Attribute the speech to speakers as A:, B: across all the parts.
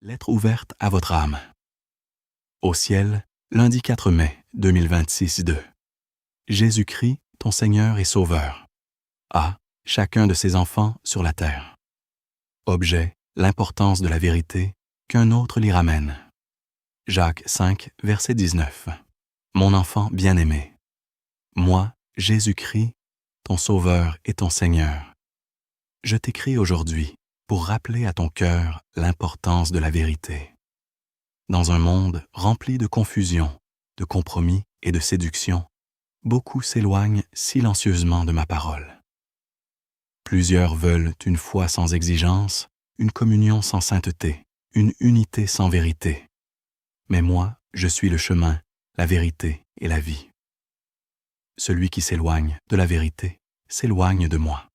A: Lettre ouverte à votre âme. Au ciel, lundi 4 mai 2026-2. Jésus-Christ, ton Seigneur et Sauveur, a chacun de ses enfants sur la terre. Objet, l'importance de la vérité qu'un autre l'y ramène. Jacques 5, verset 19. Mon enfant bien-aimé, moi, Jésus-Christ, ton Sauveur et ton Seigneur, je t'écris aujourd'hui pour rappeler à ton cœur l'importance de la vérité. Dans un monde rempli de confusion, de compromis et de séduction, beaucoup s'éloignent silencieusement de ma parole. Plusieurs veulent une foi sans exigence, une communion sans sainteté, une unité sans vérité. Mais moi, je suis le chemin, la vérité et la vie. Celui qui s'éloigne de la vérité s'éloigne de moi.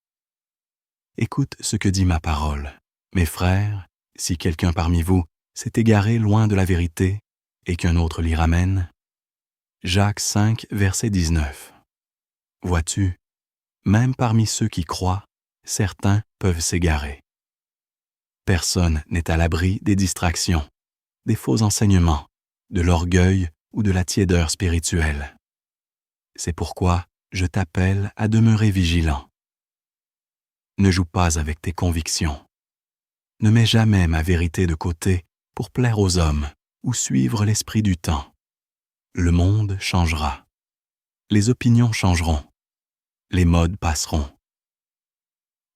A: Écoute ce que dit ma parole. Mes frères, si quelqu'un parmi vous s'est égaré loin de la vérité et qu'un autre l'y ramène. Jacques 5, verset 19. Vois-tu, même parmi ceux qui croient, certains peuvent s'égarer. Personne n'est à l'abri des distractions, des faux enseignements, de l'orgueil ou de la tiédeur spirituelle. C'est pourquoi je t'appelle à demeurer vigilant. Ne joue pas avec tes convictions. Ne mets jamais ma vérité de côté pour plaire aux hommes ou suivre l'esprit du temps. Le monde changera. Les opinions changeront. Les modes passeront.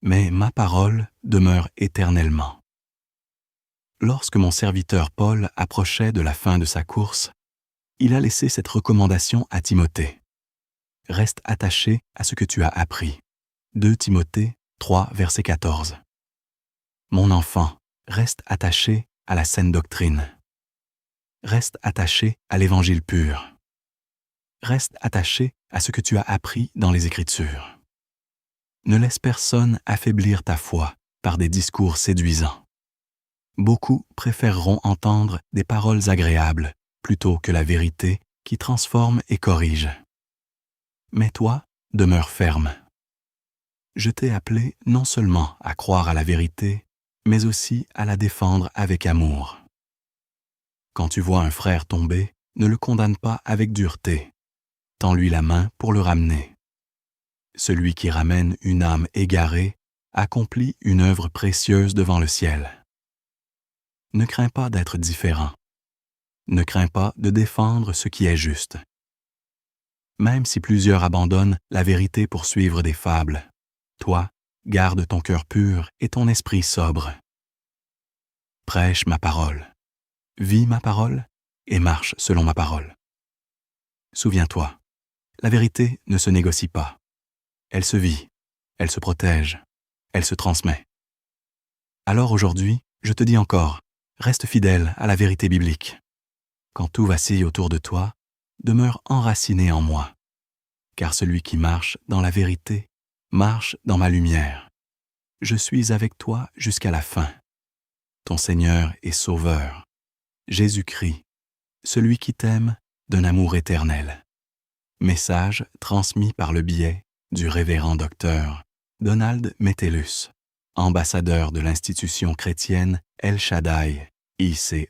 A: Mais ma parole demeure éternellement. Lorsque mon serviteur Paul approchait de la fin de sa course, il a laissé cette recommandation à Timothée. Reste attaché à ce que tu as appris. 2 Timothée 3, verset 14. Mon enfant, reste attaché à la saine doctrine. Reste attaché à l'évangile pur. Reste attaché à ce que tu as appris dans les Écritures. Ne laisse personne affaiblir ta foi par des discours séduisants. Beaucoup préféreront entendre des paroles agréables plutôt que la vérité qui transforme et corrige. Mais toi, demeure ferme. Je t'ai appelé non seulement à croire à la vérité, mais aussi à la défendre avec amour. Quand tu vois un frère tomber, ne le condamne pas avec dureté. Tends-lui la main pour le ramener. Celui qui ramène une âme égarée accomplit une œuvre précieuse devant le ciel. Ne crains pas d'être différent. Ne crains pas de défendre ce qui est juste. Même si plusieurs abandonnent la vérité pour suivre des fables, toi, garde ton cœur pur et ton esprit sobre. Prêche ma parole. Vis ma parole et marche selon ma parole. Souviens-toi, la vérité ne se négocie pas. Elle se vit, elle se protège, elle se transmet. Alors aujourd'hui, je te dis encore, reste fidèle à la vérité biblique. Quand tout vacille autour de toi, demeure enraciné en moi. Car celui qui marche dans la vérité marche dans ma lumière. Je suis avec toi jusqu'à la fin. Ton Seigneur et Sauveur, Jésus-Christ, celui qui t'aime d'un amour éternel. Message transmis par le biais du révérend docteur Donald Metellus, ambassadeur de l'institution chrétienne El Shaddai, ICE.